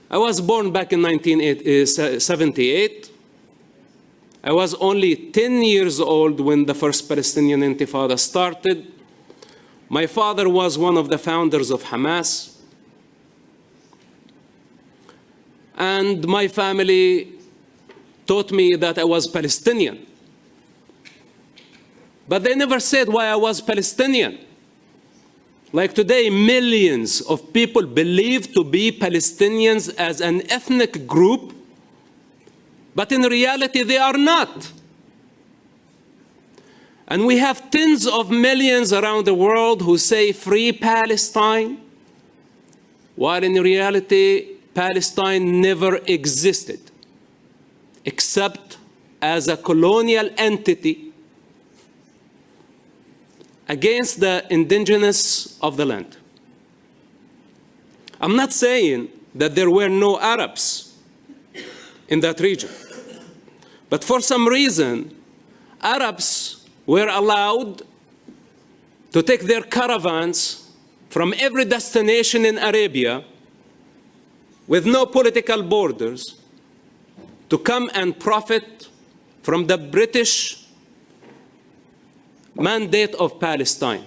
I was born back in 1978. I was only 10 years old when the first Palestinian Intifada started. My father was one of the founders of Hamas. And my family taught me that I was Palestinian. But they never said why I was Palestinian. Like today, millions of people believe to be Palestinians as an ethnic group, but in reality, they are not. And we have tens of millions around the world who say free Palestine, while in reality, Palestine never existed, except as a colonial entity against the indigenous of the land. I'm not saying that there were no Arabs in that region, but for some reason, Arabs were allowed to take their caravans from every destination in Arabia with no political borders to come and profit from the British mandate of Palestine.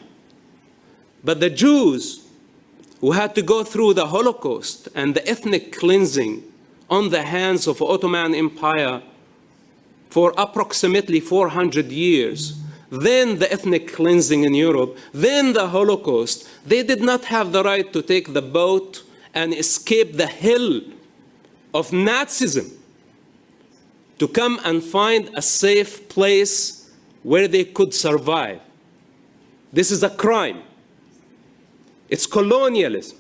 But the Jews who had to go through the Holocaust and the ethnic cleansing on the hands of Ottoman Empire for approximately 400 years, then the ethnic cleansing in Europe, then the Holocaust, they did not have the right to take the boat and escape the hell of Nazism to come and find a safe place where they could survive. This is a crime. It's colonialism.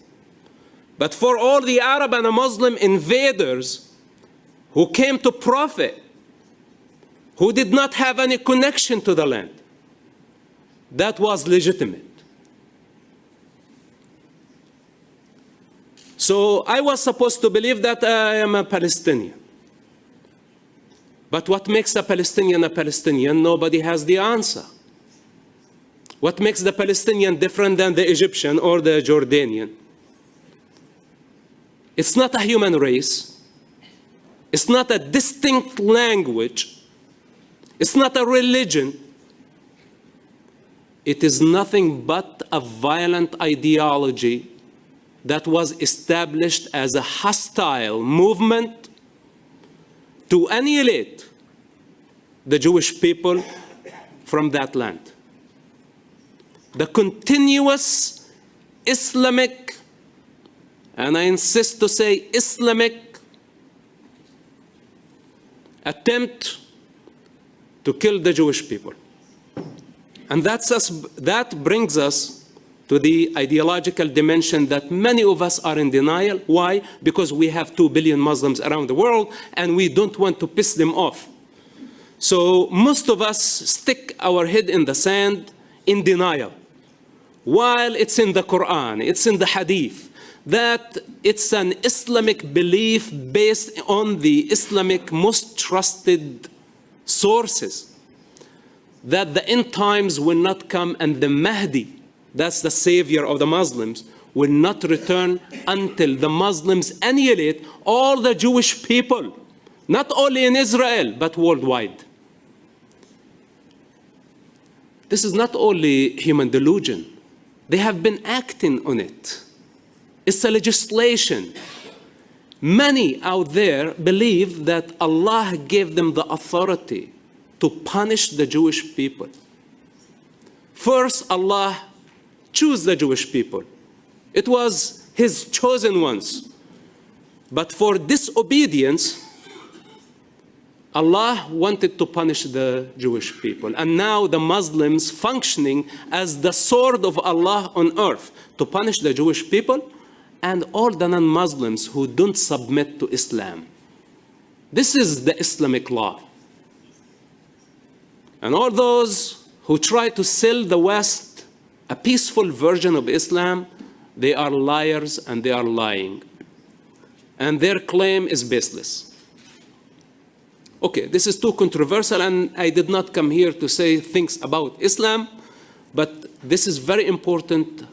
But for all the Arab and Muslim invaders who came to profit, who did not have any connection to the land, that was legitimate. So I was supposed to believe that I am a Palestinian. But what makes a Palestinian, nobody has the answer. What makes the Palestinian different than the Egyptian or the Jordanian? It's not a human race. It's not a distinct language. It's not a religion. It is nothing but a violent ideology that was established as a hostile movement to annihilate the Jewish people from that land. The continuous Islamic, and I insist to say Islamic, attempt to kill the Jewish people. And that brings us to the ideological dimension that many of us are in denial. Why? Because we have 2 billion Muslims around the world and we don't want to piss them off. So most of us stick our head in the sand in denial. While it's in the Quran, it's in the Hadith, that it's an Islamic belief based on the Islamic most trusted sources, that the end times will not come and the Mahdi, that's the savior of the Muslims, will not return until the Muslims annihilate all the Jewish people, not only in Israel, but worldwide. This is not only human delusion. They have been acting on it. It's a legislation. Many out there believe that Allah gave them the authority to punish the Jewish people. First, Allah chose the Jewish people. It was His chosen ones. But for disobedience, Allah wanted to punish the Jewish people. And now the Muslims functioning as the sword of Allah on earth to punish the Jewish people and all the non-Muslims who don't submit to Islam. This is the Islamic law. And all those who try to sell the West a peaceful version of Islam, they are liars and they are lying. And their claim is baseless. Okay, this is too controversial, and I did not come here to say things about Islam, but this is very important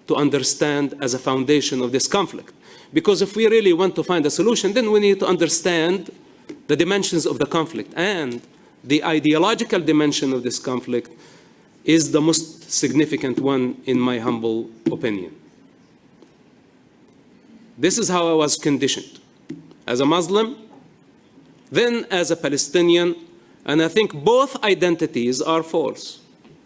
to understand as a foundation of this conflict. Because if we really want to find a solution, then we need to understand the dimensions of the conflict. And the ideological dimension of this conflict is the most significant one, in my humble opinion. This is how I was conditioned, as a Muslim, then as a Palestinian, and I think both identities are false.